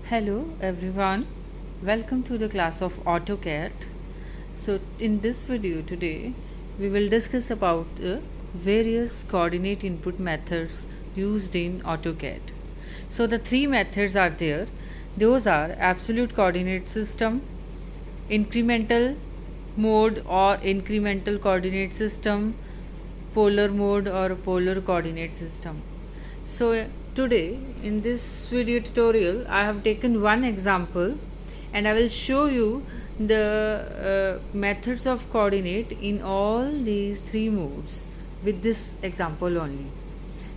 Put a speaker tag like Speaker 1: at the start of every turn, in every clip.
Speaker 1: Hello everyone, welcome to the class of AutoCAD. So in this video today we will discuss about the various coordinate input methods used in AutoCAD. So the three methods are there. Those are absolute coordinate system, incremental mode or incremental coordinate system, polar mode or polar coordinate system. So today in this video tutorial I have taken one example and I will show you the methods of coordinate in all these three modes with this example only.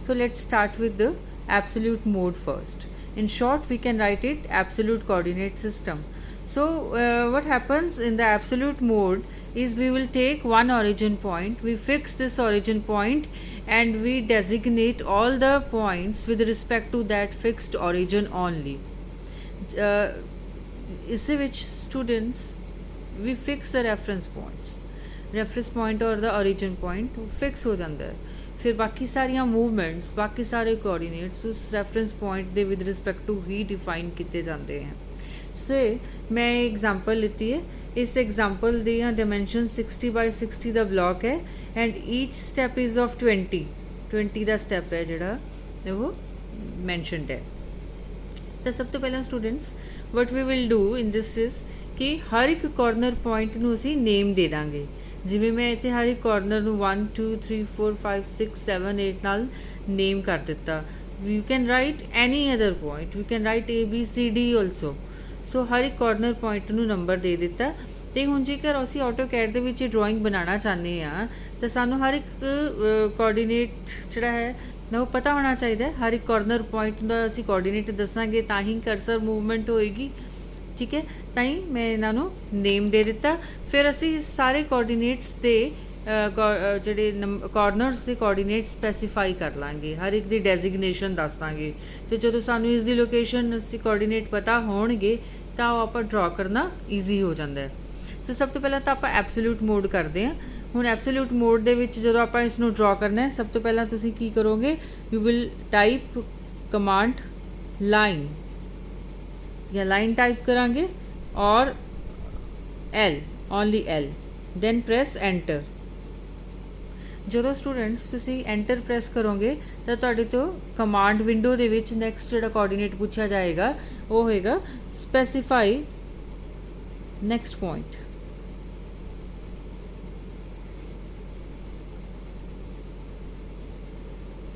Speaker 1: So let's start with the absolute mode first. In short we can write it absolute coordinate system. So what happens in the absolute mode is we will take one origin point, we fix this origin point and we designate all the points with respect to that fixed origin only. इससे which students we fix the reference point और the origin point fix हो जाता है. फिर बाकी सारियां movements बाकी सारे कोऑर्डिनेट्स उस रेफरेंस पॉइंट दे विद रिस्पेक्ट टू ही डिफाइन किए जाते हैं. से मैं एग्जांपल लेती है. इस एग्जांपल दी डायमेंशन 60 by 60 ਦਾ ਬਲੌਕ ਹੈ and each step is of 20 ਦਾ ਸਟੈਪ ਹੈ ਜਿਹੜਾ ਉਹ ਮੈਂਸ਼ਨਡ ਹੈ. ਤਾਂ ਸਭ ਤੋਂ ਪਹਿਲਾਂ students what we will do in this is ਕਿ ਹਰ ਇੱਕ ਕਾਰਨਰ ਪੁਆਇੰਟ ਨੂੰ ਅਸੀਂ ਨੇਮ ਦੇ ਦਾਂਗੇ. ਜਿਵੇਂ ਮੈਂ ਇੱਥੇ ਹਰ ਇੱਕ ਕਾਰਨਰ ਨੂੰ 1 2 3 4 5 6 7 8 ਨਾਲ ਨੇਮ ਕਰ ਦਿੱਤਾ. You can write any other point, you can write ABCD also. So ਹਰ ਇੱਕ ਕਾਰਨਰ ਪੁਆਇੰਟ ਨੂੰ ਨੰਬਰ ਦੇ ਦਿੱਤਾ. ਤੇ ਹੁਣ ਜੇਕਰ ਅਸੀਂ AutoCAD ਦੇ ਵਿੱਚ ਡਰਾਇੰਗ ਬਣਾਉਣਾ ਚਾਹੁੰਦੇ ਹਾਂ ਤਾਂ ਸਾਨੂੰ ਹਰ ਇੱਕ ਕੋਆਰਡੀਨੇਟ ਜਿਹੜਾ ਹੈ ਨਾ ਉਹ ਪਤਾ ਹੋਣਾ ਚਾਹੀਦਾ ਹੈ. ਹਰ ਇੱਕ ਕਾਰਨਰ ਪੁਆਇੰਟ ਦਾ ਅਸੀਂ ਕੋਆਰਡੀਨੇਟ ਦੱਸਾਂਗੇ ਤਾਂ ਹੀ ਕਰਸਰ ਮੂਵਮੈਂਟ ਹੋਏਗੀ. ਠੀਕ ਹੈ, ਤਾਂ ਹੀ ਮੈਂ ਇਹਨਾਂ ਨੂੰ ਨੇਮ ਦੇ ਦਿੱਤਾ. ਫਿਰ ਅਸੀਂ ਸਾਰੇ ਕੋਆਰਡੀਨੇਟਸ ਦੇ ਜਿਹੜੇ ਕਾਰਨਰਸ ਦੇ ਕੋਆਰਡੀਨੇਟ ਸਪੈਸੀਫਾਈ ਕਰ ਲਾਂਗੇ, ਹਰ ਇੱਕ ਦੀ ਡੈਜ਼ਿਗਨੇਸ਼ਨ ਦੱਸ ਦਾਂਗੇ. ਅਤੇ ਜਦੋਂ ਸਾਨੂੰ ਇਸ ਦੀ ਲੋਕੇਸ਼ਨ ਅਸੀਂ ਕੋਆਰਡੀਨੇਟ ਪਤਾ ਹੋਣਗੇ ਤਾਂ ਉਹ ਆਪਾਂ ਡਰਾ ਕਰਨਾ ਈਜ਼ੀ ਹੋ ਜਾਂਦਾ ਹੈ. ਸੋ ਸਭ ਤੋਂ ਪਹਿਲਾਂ ਤਾਂ ਆਪਾਂ ਐਬਸੋਲੂਟ ਮੋਡ ਕਰਦੇ ਹਾਂ. ਹੁਣ ਐਬਸੋਲੂਟ ਮੋਡ ਦੇ ਵਿੱਚ ਜਦੋਂ ਆਪਾਂ ਇਸ ਨੂੰ ਡਰਾ ਕਰਨਾ ਹੈ, ਸਭ ਤੋਂ ਪਹਿਲਾਂ ਤੁਸੀਂ ਕੀ ਕਰੋਗੇ, you will type command line ਜਾਂ ਲਾਈਨ ਟਾਈਪ ਕਰਾਂਗੇ or L only L, then press enter. ਜਦੋਂ ਸਟੂਡੈਂਟਸ ਤੁਸੀਂ ਐਂਟਰ ਪ੍ਰੈਸ ਕਰੋਗੇ ਤਾਂ ਤੁਹਾਡੇ ਤੋਂ ਕਮਾਂਡ ਵਿੰਡੋ ਦੇ ਵਿੱਚ ਨੈਕਸਟ ਜਿਹੜਾ ਕੋਆਰਡੀਨੇਟ ਪੁੱਛਿਆ ਜਾਏਗਾ ਉਹ ਹੋਏਗਾ specify next point.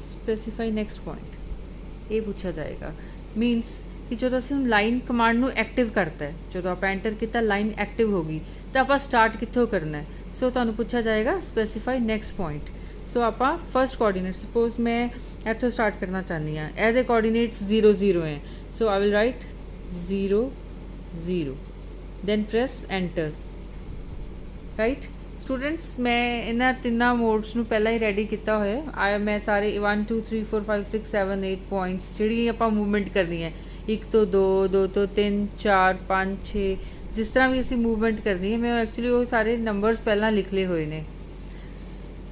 Speaker 1: Specify next point ਇਹ ਪੁੱਛਿਆ ਜਾਏਗਾ. ਮੀਨਸ ਕਿ ਜਦੋਂ ਅਸੀਂ ਲਾਈਨ ਕਮਾਂਡ ਨੂੰ ਐਕਟਿਵ ਕਰਤਾ ਹੈ, ਜਦੋਂ ਆਪਾਂ ਐਂਟਰ ਕੀਤਾ ਲਾਈਨ ਐਕਟਿਵ ਹੋ ਗਈ ਤਾਂ ਆਪਾਂ ਸਟਾਰਟ ਕਿੱਥੋਂ ਕਰਨਾ ਹੈ. ਸੋ ਤੁਹਾਨੂੰ ਪੁੱਛਿਆ ਜਾਏਗਾ ਸਪੈਸੀਫਾਈ ਨੈਕਸਟ ਪੁਆਇੰਟ. ਸੋ ਆਪਾਂ ਫਸਟ ਕੋਆਰਡੀਨੇਟ ਸਪੋਜ਼ ਮੈਂ ਇੱਥੋਂ ਸਟਾਰਟ ਕਰਨਾ ਚਾਹੁੰਦੀ ਹਾਂ, ਇਹਦੇ ਕੋਆਰਡੀਨੇਟਸ 0 0 ਹੈ. So I will write 0 0, then press enter. Right students, ਮੈਂ ਇਹਨਾਂ ਤਿੰਨਾਂ ਮੋਡਸ ਨੂੰ ਪਹਿਲਾਂ ਹੀ ਰੈਡੀ ਕੀਤਾ ਹੋਇਆ. ਮੈਂ ਸਾਰੇ 1 2 3 4 5 6 7 8 ਪੁਆਇੰਟਸ ਜਿਹੜੀ ਆਪਾਂ ਮੂਵਮੈਂਟ ਕਰਨੀ ਹੈ, 1 ਤੋਂ 2 2 ਤੋਂ 3 4 5 6 ਜਿਸ ਤਰ੍ਹਾਂ ਵੀ ਅਸੀਂ ਮੂਵਮੈਂਟ ਕਰਨੀ ਹੈ, ਮੈਂ ਐਕਚੁਅਲੀ ਉਹ ਸਾਰੇ ਨੰਬਰਸ ਪਹਿਲਾਂ ਲਿਖ ਲਏ ਹੋਏ ਨੇ.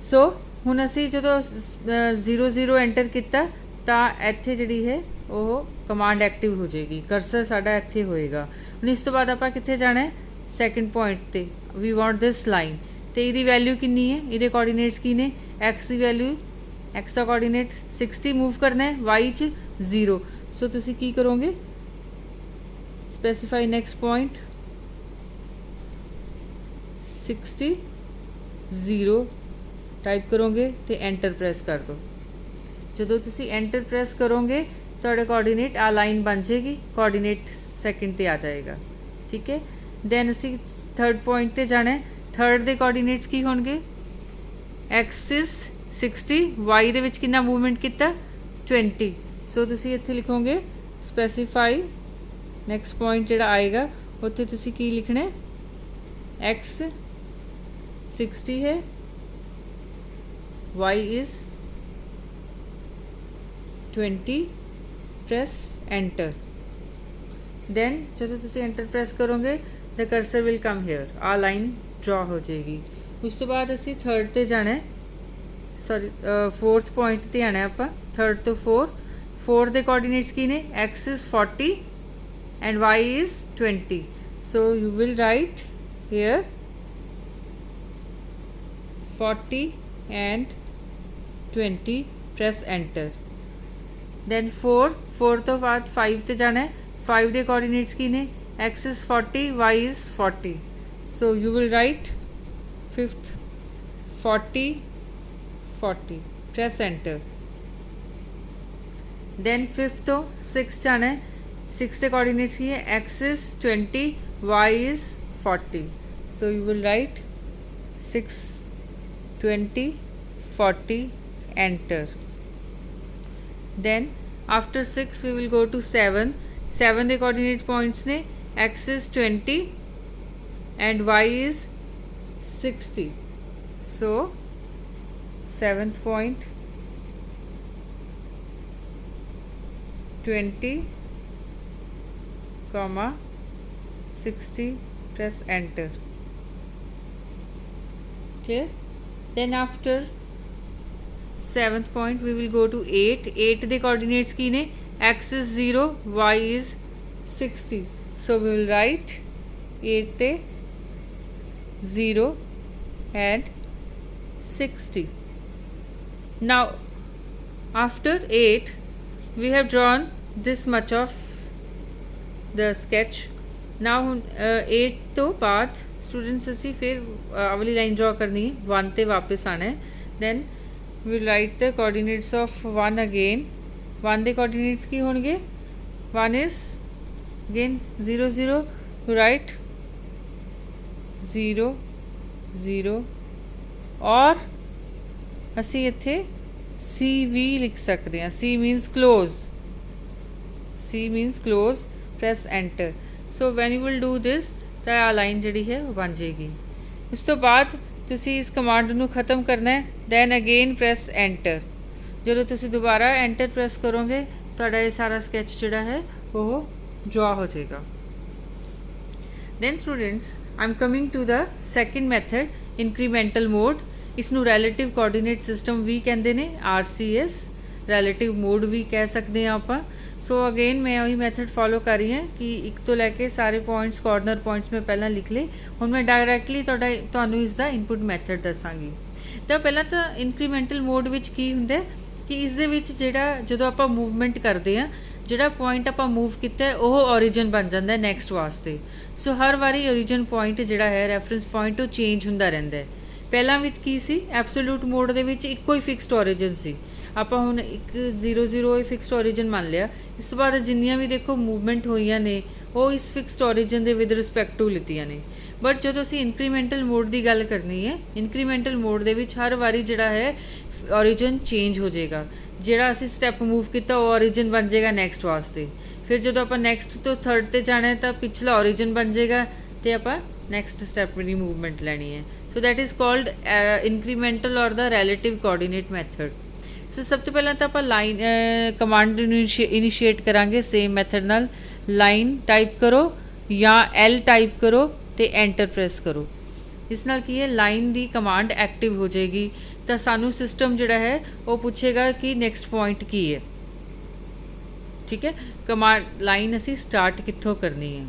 Speaker 1: ਸੋ ਹੁਣ ਅਸੀਂ ਜਦੋਂ 0 0 ਐਂਟਰ ਕੀਤਾ ਤਾਂ ਇੱਥੇ ਜਿਹੜੀ ਹੈ ਉਹ ਕਮਾਂਡ ਐਕਟਿਵ ਹੋ ਜਾਏਗੀ, ਕਰਸਰ ਸਾਡਾ ਇੱਥੇ ਹੋਏਗਾ. ਹੁਣ ਇਸ ਤੋਂ ਬਾਅਦ ਆਪਾਂ ਕਿੱਥੇ ਜਾਣਾ ਹੈ, ਸੈਕਿੰਡ ਪੁਆਇੰਟ 'ਤੇ. ਵੀ ਵਾਂਟ ਦਿਸ ਲਾਈਨ ਅਤੇ ਇਹਦੀ ਵੈਲਿਊ ਕਿੰਨੀ ਹੈ, ਇਹਦੇ ਕੋਆਰਡੀਨੇਟਸ ਕੀ ਨੇ, x ਦੀ ਵੈਲਿਊ, x ਦਾ ਕੋਆਰਡੀਨੇਟ 60 ਮੂਵ ਕਰਨਾ ਹੈ, y 'ਚ 0. ਸੋ ਤੁਸੀਂ ਕੀ ਕਰੋਗੇ, ਸਪੈਸੀਫਾਈ ਨੈਕਸਟ ਪੁਆਇੰਟ 60 0 ਟਾਈਪ ਕਰੋਗੇ ਅਤੇ ਐਂਟਰ ਪ੍ਰੈਸ ਕਰ ਦਿਓ. ਜਦੋਂ ਤੁਸੀਂ ਐਂਟਰ ਪ੍ਰੈਸ ਕਰੋਗੇ ਤੁਹਾਡੇ ਕੋਆਰਡੀਨੇਟ ਆ ਲਾਈਨ ਬਣ ਜਾਏਗੀ, ਕੋਆਰਡੀਨੇਟ ਸੈਕਿੰਡ 'ਤੇ ਆ ਜਾਏਗਾ. ਠੀਕ ਹੈ, ਦੈਨ ਅਸੀਂ ਥਰਡ ਪੁਆਇੰਟ 'ਤੇ ਜਾਣਾ ਹੈ. ਥਰਡ ਦੇ ਕੋਆਰਡੀਨੇਟਸ ਕੀ ਹੋਣਗੇ, ਐਕਸਿਸ 60, y ਦੇ ਵਿੱਚ ਕਿੰਨਾ ਮੂਵਮੈਂਟ ਕੀਤਾ 20. ਸੋ ਤੁਸੀਂ ਇੱਥੇ ਲਿਖੋਗੇ ਸਪੈਸੀਫਾਈ ਨੈਕਸਟ ਪੁਆਇੰਟ ਜਿਹੜਾ ਆਏਗਾ ਉੱਥੇ ਤੁਸੀਂ ਕੀ ਲਿਖਣਾ, x 60 ਹੈ, y is 20, press enter. then ਜਦੋਂ ਤੁਸੀਂ ਐਂਟਰ ਪ੍ਰੈਸ ਕਰੋਗੇ the cursor will come here, ਆ ਲਾਈਨ ਡਰਾ ਹੋ ਜਾਏਗੀ. ਉਸ ਤੋਂ ਬਾਅਦ ਅਸੀਂ ਥਰਡ 'ਤੇ ਜਾਣਾ, ਸੌਰੀ ਫੋਰਥ ਪੁਆਇੰਟ 'ਤੇ ਆਣਾ ਆਪਾਂ, ਥਰਡ ਤੋਂ 4 ਦੇ ਕੋਆਰਡੀਨੇਟਸ ਕੀ ਨੇ, x is 40, and y is 20. So you will write here 40 and 20, press enter. Then 4 ਤੋਂ ਬਾਅਦ 5 ਤੇ ਜਾਣਾ ਹੈ. 5 ਦੇ ਕੋਆਰਡੀਨੇਟਸ ਕੀ ਨੇ? x is 40, y is 40. So you will write 5th 40 40, press enter. Then 5th ਤੋਂ 6 ਜਾਣਾ ਹੈ. 6 ਦੇ ਕੋਆਰਡੀਨੇਟਸ ਕੀ ਹੈ? x is 20, y is 40. So you will write 6 20 40, enter. Then after 6 we will go to 7. 7 the coordinate points ne x is 20 and y is 60. So 7th point 20 comma 60, press enter. Clear? Then after 7th point we will go to 8. 8 the coordinates की ने x is 0, y is 60. So we will write 8 te 0 and 60. Now after 8 we have drawn this much of the sketch. Now 8 ਤੋਂ ਬਾਅਦ students ਅਸੀਂ फिर अगली line draw करनी है. 1 ਤੇ वापस आना है. Then we will write the coordinates of 1 again. 1 ਦੇ coordinates ਕੀ ਹੋਣਗੇ? 1 is again 0 0, to write 0 0 और ਅਸੀਂ ਇੱਥੇ C ਵੀ ਲਿਖ ਸਕਦੇ ਹਾਂ. C means close. C means close. Press enter. So when you will do this ਤਾਂ ਆ ਲਾਈਨ ਜਿਹੜੀ ਹੈ ਉਹ ਬਣ ਜਾਏਗੀ. ਉਸ ਤੋਂ ਬਾਅਦ ਤੁਸੀਂ ਇਸ ਕਮਾਂਡ ਨੂੰ ਖਤਮ ਕਰਨਾ ਹੈ. Then again press enter. ਜਦੋਂ ਤੁਸੀਂ ਦੁਬਾਰਾ ਐਂਟਰ ਪ੍ਰੈਸ ਕਰੋਗੇ ਤੁਹਾਡਾ ਇਹ ਸਾਰਾ ਸਕੈਚ ਜਿਹੜਾ ਹੈ ਉਹ ਡਰਾ ਹੋ ਜਾਏਗਾ. Then students I am coming to the second method, incremental mode. ਇਸ ਨੂੰ ਰਿਲੇਟਿਵ ਕੋਆਰਡੀਨੇਟ ਸਿਸਟਮ ਵੀ ਕਹਿੰਦੇ ਨੇ, RCS, ਰਿਲੇਟਿਵ ਮੋਡ ਵੀ ਕਹਿ ਸਕਦੇ ਹਾਂ ਆਪਾਂ. सो अगेन मैं वही मैथड फॉलो कर रही है कि एक तो लैके सारे पॉइंट्स कॉर्नर पॉइंट्स मैं पहला लिख ले. हुण मैं डायरैक्टली तुहानूं इसका इनपुट मैथड दसांगी. तो पहला तो इनक्रीमेंटल मोड विच की हुंदा कि इस दे विच जिहड़ा जदों आपां मूवमेंट करते हैं जिहड़ा पॉइंट आपां मूव कीता है वो ओरिजिन बन जाता है नैक्सट वास्ते. सो हर बारी ओरिजिन पॉइंट जिहड़ा है रैफरेंस पॉइंट वो चेंज हुंदा रहिंदा है. पहला विच की सी एब्सोल्यूट मोड दे विच इक्को ही फिक्सड ओरिजिन सी. ਆਪਾਂ ਹੁਣ ਇੱਕ 0 0 ਇਹ ਫਿਕਸਡ ਓਰੀਜਨ ਮੰਨ ਲਿਆ. ਇਸ ਤੋਂ ਬਾਅਦ ਜਿੰਨੀਆਂ ਵੀ ਦੇਖੋ ਮੂਵਮੈਂਟ ਹੋਈਆਂ ਨੇ ਉਹ ਇਸ ਫਿਕਸਡ ਓਰੀਜਨ ਦੇ ਵਿਦ ਰਿਸਪੈਕਟ ਟੂ ਲਿੱਤੀਆਂ ਨੇ. ਬਟ ਜਦੋਂ ਅਸੀਂ ਇਨਕਰੀਮੈਂਟਲ ਮੋਡ ਦੀ ਗੱਲ ਕਰਨੀ ਹੈ, ਇਨਕਰੀਮੈਂਟਲ ਮੋਡ ਦੇ ਵਿੱਚ ਹਰ ਵਾਰੀ ਜਿਹੜਾ ਹੈ ਓਰੀਜਨ ਚੇਂਜ ਹੋ ਜਾਏਗਾ. ਜਿਹੜਾ ਅਸੀਂ ਸਟੈਪ ਮੂਵ ਕੀਤਾ ਉਹ ਓਰੀਜਨ ਬਣ ਜਾਏਗਾ ਨੈਕਸਟ ਵਾਸਤੇ. ਫਿਰ ਜਦੋਂ ਆਪਾਂ ਨੈਕਸਟ ਤੋਂ ਥਰਡ ਤੇ ਜਾਣਾ ਹੈ ਤਾਂ ਪਿਛਲਾ ਓਰੀਜਨ ਬਣ ਜਾਏਗਾ ਤੇ ਆਪਾਂ ਨੈਕਸਟ ਸਟੈਪ ਦੀ ਮੂਵਮੈਂਟ ਲੈਣੀ ਹੈ. ਸੋ ਦੈਟ ਇਜ਼ ਕਾਲਡ ਇਨਕਰੀਮੈਂਟਲ ਔਰ ਦਾ ਰਿਲੇਟਿਵ ਕੋਆਰਡੀਨੇਟ ਮੈਥਡ. ਸੋ ਸਭ ਤੋਂ ਪਹਿਲਾਂ ਤਾਂ ਆਪਾਂ ਲਾਈਨ ਕਮਾਂਡ ਨੂੰ ਇਨੀਸ਼ੀਏਟ ਕਰਾਂਗੇ ਸੇਮ ਮੈਥਡ ਨਾਲ. ਲਾਈਨ ਟਾਈਪ ਕਰੋ ਜਾਂ L ਟਾਈਪ ਕਰੋ ਤੇ ਐਂਟਰ ਪ੍ਰੈਸ ਕਰੋ. ਇਸ ਨਾਲ ਕੀ ਹੈ ਲਾਈਨ ਦੀ ਕਮਾਂਡ ਐਕਟਿਵ ਹੋ ਜਾਏਗੀ ਤਾਂ ਸਾਨੂੰ ਸਿਸਟਮ ਜਿਹੜਾ ਹੈ ਉਹ ਪੁੱਛੇਗਾ ਕਿ ਨੈਕਸਟ ਪੁਆਇੰਟ ਕੀ ਹੈ. ਠੀਕ ਹੈ, ਕਮਾਂਡ ਲਾਈਨ ਅਸੀਂ ਸਟਾਰਟ ਕਿੱਥੋਂ ਕਰਨੀ ਹੈ.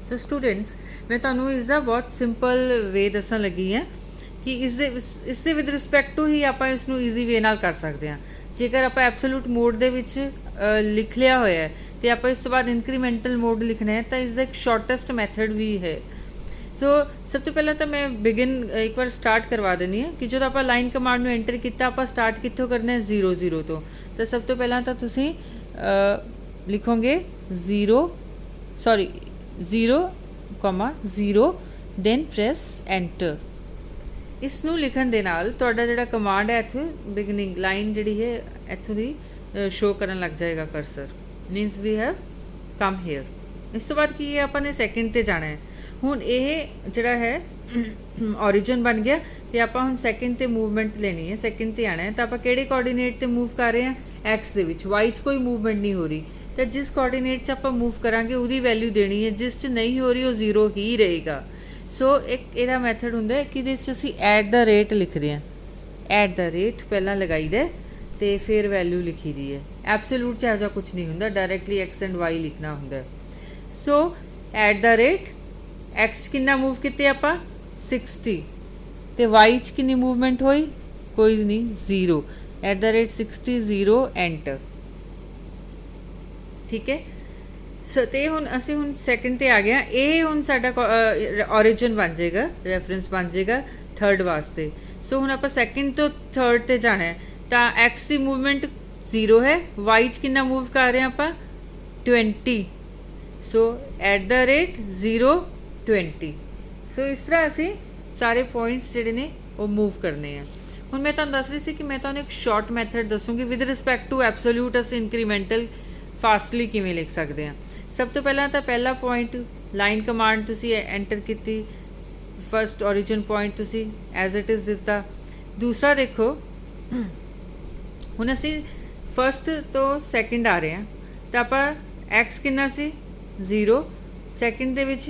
Speaker 1: ਸੋ ਸਟੂਡੈਂਟਸ ਮੈਂ ਤੁਹਾਨੂੰ ਇਸ ਦਾ ਬਹੁਤ ਸਿੰਪਲ ਵੇ ਦੱਸਣ ਲੱਗੀ ਹਾਂ ਕਿ ਇਸ ਦੇ ਵਿਦ ਰਿਸਪੈਕਟ ਟੂ ਹੀ ਆਪਾਂ ਇਸ ਨੂੰ ਈਜ਼ੀ ਵੇ ਨਾਲ ਕਰ ਸਕਦੇ ਹਾਂ. ਜੇਕਰ ਆਪਾਂ ਐਬਸੋਲੂਟ ਮੋਡ ਦੇ ਵਿੱਚ ਲਿਖ ਲਿਆ ਹੋਇਆ ਹੈ ਤੇ ਆਪਾਂ ਇਸ ਤੋਂ ਬਾਅਦ ਇਨਕਰੀਮੈਂਟਲ ਮੋਡ ਲਿਖਣਾ ਹੈ ਤਾਂ ਇਸ ਦਾ ਇੱਕ ਸ਼ਾਰਟੈਸਟ ਮੈਥਡ ਵੀ ਹੈ. ਸੋ ਸਭ ਤੋਂ ਪਹਿਲਾਂ ਤਾਂ ਮੈਂ ਬਿਗਿਨ ਇੱਕ ਵਾਰ ਸਟਾਰਟ ਕਰਵਾ ਦੇਣੀ ਹੈ ਕਿ ਜਦੋਂ ਆਪਾਂ ਲਾਈਨ ਕਮਾਂਡ ਨੂੰ ਐਂਟਰ ਕੀਤਾ ਆਪਾਂ ਸਟਾਰਟ ਕਿੱਥੋਂ ਕਰਨਾ ਹੈ 0 0 ਤੋਂ. ਤਾਂ ਸਭ ਤੋਂ ਪਹਿਲਾਂ ਤਾਂ ਤੁਸੀਂ ਲਿਖੋਗੇ 0 0 ਦੈਨ ਪ੍ਰੈਸ ਐਂਟਰ. ਇਸ ਨੂੰ ਲਿਖਣ ਦੇ ਨਾਲ ਤੁਹਾਡਾ ਜਿਹੜਾ ਕਮਾਂਡ ਹੈ ਇੱਥੇ ਬਿਗਨਿੰਗ ਲਾਈਨ ਜਿਹੜੀ ਹੈ ਇੱਥੋਂ ਦੀ ਸ਼ੋ ਕਰਨ ਲੱਗ ਜਾਏਗਾ cursor. Means we have come here. ਇਸ ਤੋਂ ਬਾਅਦ ਕੀ ਹੈ ਆਪਾਂ ਨੇ ਸੈਕਿੰਡ ਤੇ ਜਾਣਾ ਹੈ. ਹੁਣ ਇਹ ਜਿਹੜਾ ਹੈ ਓਰੀਜਨ ਬਣ ਗਿਆ ਤੇ ਆਪਾਂ ਹੁਣ ਸੈਕਿੰਡ ਤੇ ਮੂਵਮੈਂਟ ਲੈਣੀ ਹੈ. ਸੈਕਿੰਡ ਤੇ ਆਣਾ ਹੈ ਤਾਂ ਆਪਾਂ ਕਿਹੜੇ ਕੋਆਰਡੀਨੇਟ ਤੇ ਮੂਵ ਕਰ ਰਹੇ ਹਾਂ? x ਦੇ ਵਿੱਚ. y 'ਚ ਕੋਈ ਮੂਵਮੈਂਟ ਨਹੀਂ ਹੋ ਰਹੀ ਤਾਂ ਜਿਸ ਕੋਆਰਡੀਨੇਟ 'ਚ ਆਪਾਂ ਮੂਵ ਕਰਾਂਗੇ ਉਹਦੀ ਵੈਲਿਊ ਦੇਣੀ ਹੈ. ਜਿਸ 'ਚ ਨਹੀਂ ਹੋ ਰਹੀ ਉਹ 0 ਹੀ ਰਹੇਗਾ. ਸੋ ਇੱਕ ਇਹਦਾ ਮੈਥਡ ਹੁੰਦਾ ਕਿ ਇਹਦੇ 'ਚ ਅਸੀਂ @ ਲਿਖਦੇ ਹਾਂ. @ ਪਹਿਲਾਂ ਲਗਾਈਦਾ ਤੇ ਫਿਰ ਵੈਲਿਊ ਲਿਖੀ ਦੀ ਹੈ. ਐਬਸੋਲੂਟ 'ਚ ਇਹੋ ਜਿਹਾ ਕੁਝ ਨਹੀਂ ਹੁੰਦਾ, ਡਾਇਰੈਕਟਲੀ x ਐਂਡ y ਲਿਖਣਾ ਹੁੰਦਾ. सो एट द रेट एक्स किन्ना मूव किते आपां 60 ते वाई च किन्नी मूवमेंट होई कोई नहीं 0 एट द रेट 60 0 एंटर ठीक है। सो ते हुण असीं हुण सैकेंड ते आ गया ये हुण साडा ओरिजिन बन जाएगा रेफरेंस बन जाएगा थर्ड वास्ते। सो हुण आपां सैकेंड तो थर्ड ते जाना है तो एक्स की मूवमेंट 0 है वाई च किन्ना मूव कर रहे हैं आपां 20 सो एट द रेट 0 20 सो इस तरह असी सारे पॉइंट्स जिहड़े ने वो मूव करने हैं। हुण मैं तुहानूं दस रही सी कि मैं तुहानूं एक शॉर्ट मैथड दसूँगी विद रिस्पैक्ट टू एब्सोल्यूट असीं इंक्रीमेंटल फास्टली किवें लिख सकते हैं। सब तो पहला तो पहला पॉइंट लाइन कमांड तुसी एंटर की फर्स्ट ओरिजिन पॉइंट तुसी एज इट इज़ दिता। दूसरा देखो हुण असी फर्स्ट तो सैकेंड आ रहे हैं तो आपां एक्स किन्ना सी 0 सैकेंड दे विच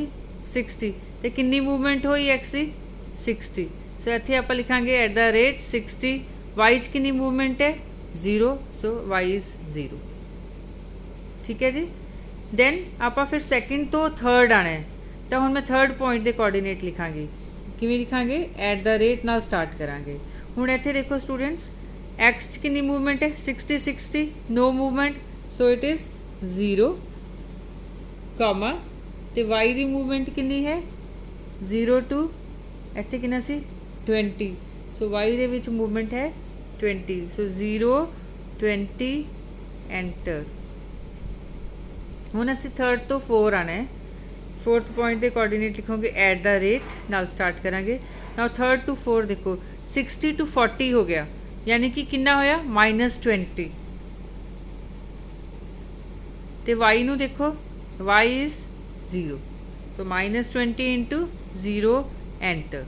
Speaker 1: 60 ते किन्नी मूवमेंट होई एक्स की 60 सो इत्थे आपां लिखांगे एट द रेट 60 वाई च किन्नी मूवमेंट है 0 सो वाई इज़ 0 ठीक है जी। दैन आपां फिर सैकेंड तो थर्ड आना है तो हुण मैं थर्ड पॉइंट के कोऑर्डिनेट लिखांगी किवें लिखांगे एट द रेट नाल स्टार्ट करांगे। हुण इत्थे देखो स्टूडेंट्स एक्स च किन्नी मूवमेंट है 60 60 no movement so it is 0 comma ते वाई दी मूवमेंट किन्नी है 0 टू इत्थे किन्ना सी 20 सो वाई दे विच मूवमेंट है 20 सो 0 20 एंटर। हुण असीं थर्ड तो 4 आना है फोर्थ पॉइंट के कोऑर्डिनेट लिखोगे एट द रेट नाल स्टार्ट करांगे। नाउ थर्ड टू 4 देखो 60 टू 40 हो गया यानी कि किन्ना होया -20 ते वाई नू देखो Y is 0 to -20 into 0 enter.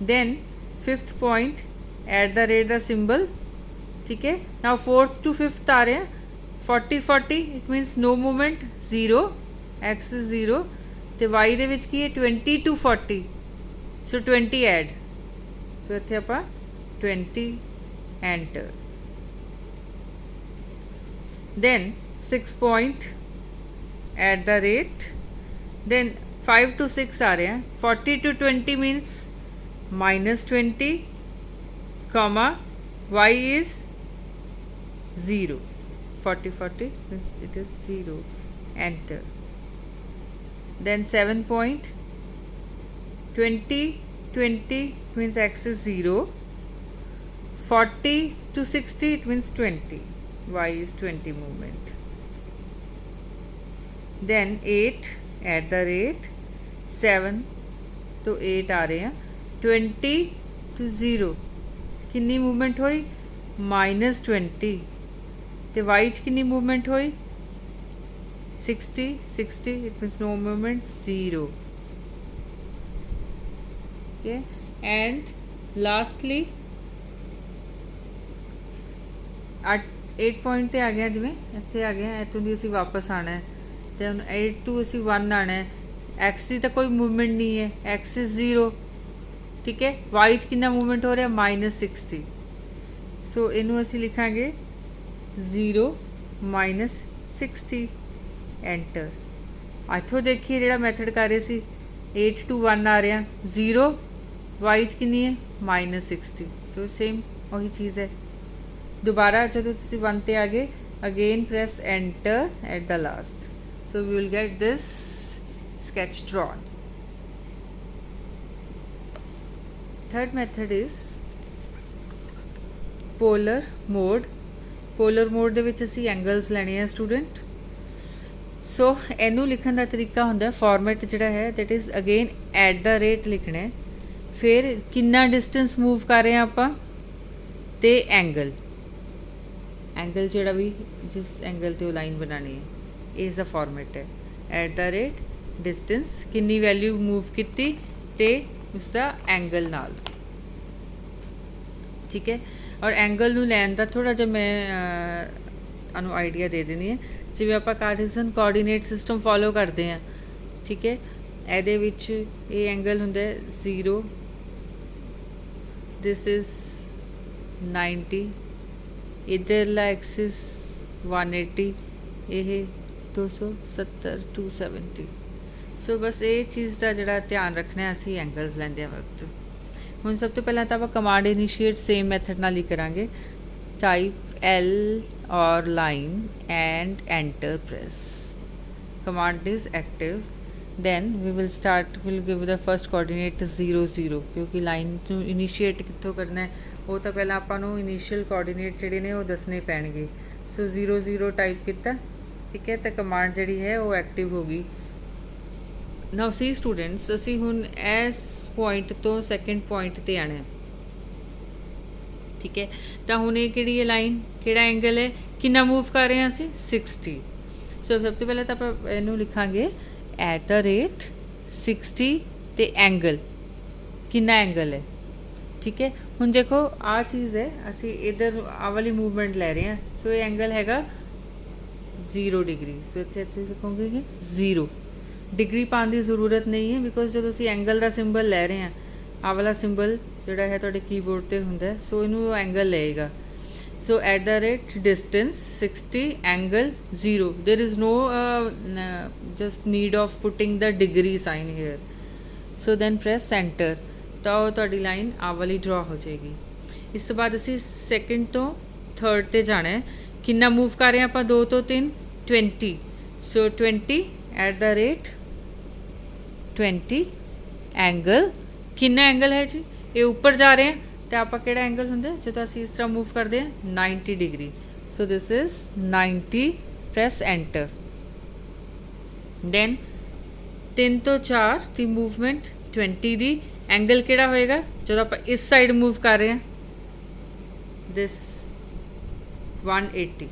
Speaker 1: Then fifth point at the rate the symbol ठीक है। नाउ फोर्थ टू फिफ्थ आ रहे हैं 40 40 it means no movement 0 X is 0 तो वाई दे विच की है 20 टू 40 सो 20 एड सो इत्थे आपां 20 enter. Then 6 point at the rate then 5 to 6 आ रहे हैं 40 to 20 means -20 comma Y is 0 40 40 means it is 0 enter। then 7 point 20 20 means x is 0 40 to 60 it means 20 y is 20 movement। then 8 at the rate 7 तो 8 आ रहे हैं 20 to 0 कितनी movement हुई -20 तो Y च कितनी मूवमेंट हुई 60 60 it means no movement 0 okay. And lastly 8 point ते आ गया जिवें इत्थे आ गया इत्थों दी असीं वापस आना है तो 8 टू असीं 1 आना है एक्स की तो कोई मूवमेंट नहीं है एक्स इज 0 ठीक है। वाई च कितना मूवमेंट हो रहा है -60 सो इनू असीं लिखांगे 0 -60 एंटर। इत्थों देखिए जिहड़ा मैथड कर रहे सी 8 टू 1 आ रहा 0 वाई च कितनी है -60 सो सेम वही चीज़ है। दोबारा जो तुसीं 1 ते आ गए again press enter at the last so we will get this sketch drawn। Third method is polar mode। polar mode ਦੇ ਵਿੱਚ ਅਸੀਂ एंगल्स ਲੈਣੇ ਆ स्टूडेंट। सो ਇਹਨੂੰ ਲਿਖਣ ਦਾ ਤਰੀਕਾ ਹੁੰਦਾ ਫਾਰਮੈਟ ਜਿਹੜਾ ਹੈ that is again at the rate ਲਿਖਣਾ ਹੈ ਫਿਰ ਕਿੰਨਾ ਡਿਸਟੈਂਸ ਮੂਵ ਕਰ ਰਹੇ ਆ ਆਪਾਂ ਤੇ एंगल ਜਿਹੜਾ ਵੀ ਜਿਸ एंगल ਤੇ ਉਹ ਲਾਈਨ ਬਣਾਣੀ ਹੈ ਇਸ ਦਾ ਫਾਰਮੈਟ ਹੈ at the rate डिस्टेंस कितनी वैल्यू मूव की ते उसका एंगल नाल ठीक है। और एंगल नू लैन दा थोड़ा जिहा मैं तुहानूं आइडिया दे देनी है जिवें आपां कार्टेशियन कोऑर्डिनेट सिस्टम फॉलो करते हैं ठीक है। ਇਹਦੇ ਵਿੱਚ ये एंगल हुंदा है 0 दिस इज 90 इधरला एक्सिस 180 ਇਹ 270 270। ਸੋ ਬਸ ਇਹ ਚੀਜ਼ ਦਾ ਜਿਹੜਾ ਧਿਆਨ ਰੱਖਣਾ ਅਸੀਂ ਐਂਗਲਸ ਲੈਂਦਿਆਂ ਵਕਤ। ਹੁਣ ਸਭ ਤੋਂ ਪਹਿਲਾਂ ਤਾਂ ਆਪਾਂ ਕਮਾਂਡ ਇਨੀਸ਼ੀਏਟ ਸੇਮ ਮੈਥਡ ਨਾਲ ਹੀ ਕਰਾਂਗੇ। Type L or line and enter press. Command is active. Then we will give the first coordinate 0 0 क्योंकि line ਨੂੰ initiate ਕਿੱਥੋਂ ਕਰਨਾ ਹੈ ਉਹ ਤਾਂ ਪਹਿਲਾਂ ਆਪਾਂ ਨੂੰ initial coordinate ਜਿਹੜੇ ਨੇ ਉਹ ਦੱਸਣੇ ਪੈਣਗੇ। ਸੋ 0 0 ਟਾਈਪ ਕੀਤਾ, ਠੀਕ ਹੈ, ਤਾਂ ਕਮਾਂਡ ਜਿਹੜੀ ਹੈ ਉਹ ਐਕਟਿਵ ਹੋ ਗਈ। ਨਾਓ ਸੀ ਸਟੂਡੈਂਟਸ, ਅਸੀਂ ਹੁਣ ਇਸ ਪੁਆਇੰਟ ਤੋਂ ਸੈਕਿੰਡ ਪੁਆਇੰਟ ਤੇ ਆਣਾ ਹੈ, ਠੀਕ ਹੈ। ਤਾਂ ਹੁਣ ਇਹ ਕਿਹੜੀ ਹੈ ਲਾਈਨ, ਕਿਹੜਾ ਐਂਗਲ ਹੈ, ਕਿੰਨਾ ਮੂਵ ਕਰ ਰਹੇ ਹਾਂ ਅਸੀਂ 60। ਸੋ ਸਭ ਤੋਂ ਪਹਿਲਾਂ ਤਾਂ ਆਪਾਂ ਇਹਨੂੰ ਲਿਖਾਂਗੇ @60 ਤੇ ਐਂਗਲ, ਕਿੰਨਾ ਐਂਗਲ ਹੈ, ਠੀਕ ਹੈ। ਹੁਣ ਦੇਖੋ ਆਹ ਚੀਜ਼ ਹੈ, ਅਸੀਂ ਇੱਧਰ ਆਹ ਵਾਲੀ ਮੂਵਮੈਂਟ ਲੈ ਰਹੇ ਹਾਂ। ਸੋ ਇਹ ਐਂਗਲ ਹੈਗਾ 0 ਡਿਗਰੀ। ਸੋ ਇੱਥੇ ਅਸੀਂ ਲਿਖਾਂਗੇ ਕਿ 0 ਡਿਗਰੀ ਪਾਉਣ ਦੀ ਜ਼ਰੂਰਤ ਨਹੀਂ ਹੈ, ਬਿਕੋਜ਼ ਜਦੋਂ ਅਸੀਂ ਐਂਗਲ ਦਾ ਸਿੰਬਲ ਲੈ ਰਹੇ ਹਾਂ, ਆਹ ਵਾਲਾ ਸਿੰਬਲ ਜਿਹੜਾ ਹੈ ਤੁਹਾਡੇ ਕੀਬੋਰਡ ਤੇ ਹੁੰਦਾ, ਸੋ ਇਹਨੂੰ ਐਂਗਲ ਲਏਗਾ। ਸੋ @distance 60 angle 0, there is no just need of putting the degree sign here. So then press enter, ਤਾਂ ਉਹ ਤੁਹਾਡੀ ਲਾਈਨ ਆਹ ਵਾਲੀ ਡਰਾ ਹੋ ਜਾਏਗੀ। ਇਸ ਤੋਂ ਬਾਅਦ ਅਸੀਂ ਸੈਕਿੰਡ ਤੋਂ ਥਰਡ ਤੇ ਜਾਣਾ ਹੈ। ਕਿੰਨਾ ਮੂਵ ਕਰ ਰਹੇ ਹਾਂ ਆਪਾਂ 2 ਤੋਂ 3 20। ਸੋ 20 @20 ਐਂਗਲ, ਕਿੰਨਾ ਐਂਗਲ ਹੈ ਜੀ, ਇਹ ਉੱਪਰ ਜਾ ਰਹੇ हैं तो आप केड़ा एंगल होंगे जो असी इस तरह मूव करते हैं 90 degree. So this is 90, press enter. Then 3 to 4 की मूवमेंट 20 दी एंगल केड़ा होएगा जो आप इस साइड मूव कर रहे हैं, this 180।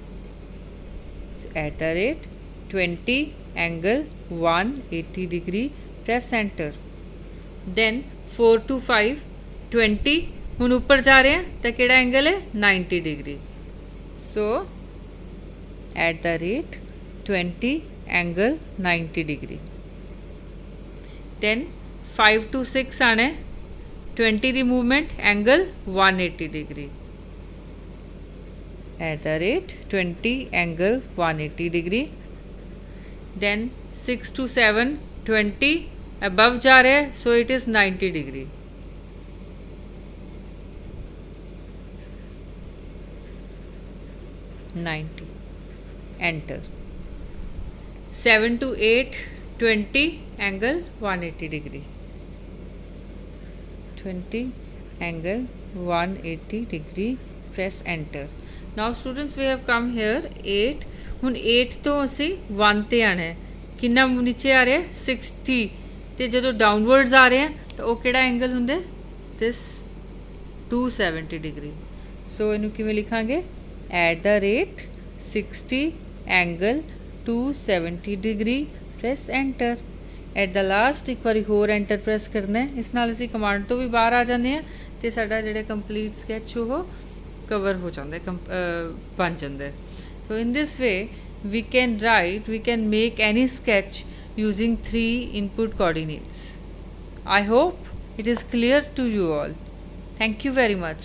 Speaker 1: So @20 angle 180 degree, press enter. Then 4 to 5 20 ਹੁਣ ਉੱਪਰ ਜਾ ਰਹੇ हैं तो ਕਿਹੜਾ एंगल है 90 degree. So @20 angle 90 degree. Then 5 to 6 आना है, 20 ਦੀ movement angle 180 degree. @20 angle 180 degree. Then 6 to 7 20 above जा रहे हैं, so it is 90 degree. Enter. 7 to 8 20 angle 180 degree, 20 angle 180 degree, press enter. Now students we have come here 8। हुण 8 तो असी 1 ते आना है, कितना नीचे आ रहा है 60 ते जो डाउनवर्ड्स आ रहे हैं तो वो केड़ा एंगल हुंदा दिस 270 डिग्री। सो इनू किवें लिखांगे @60 angle 270 degree, press enter. At the last एक बार होर एंटर प्रेस करना है, इस नाल असीं कमांड तो भी बाहर आ जाते हैं तो साडा जिहड़ा कंप्लीट स्कैच वो कवर हो जाता है, बन जाता है। तो in this way we can make any sketch using 3 input coordinates. I hope it is clear to you all. Thank you very much.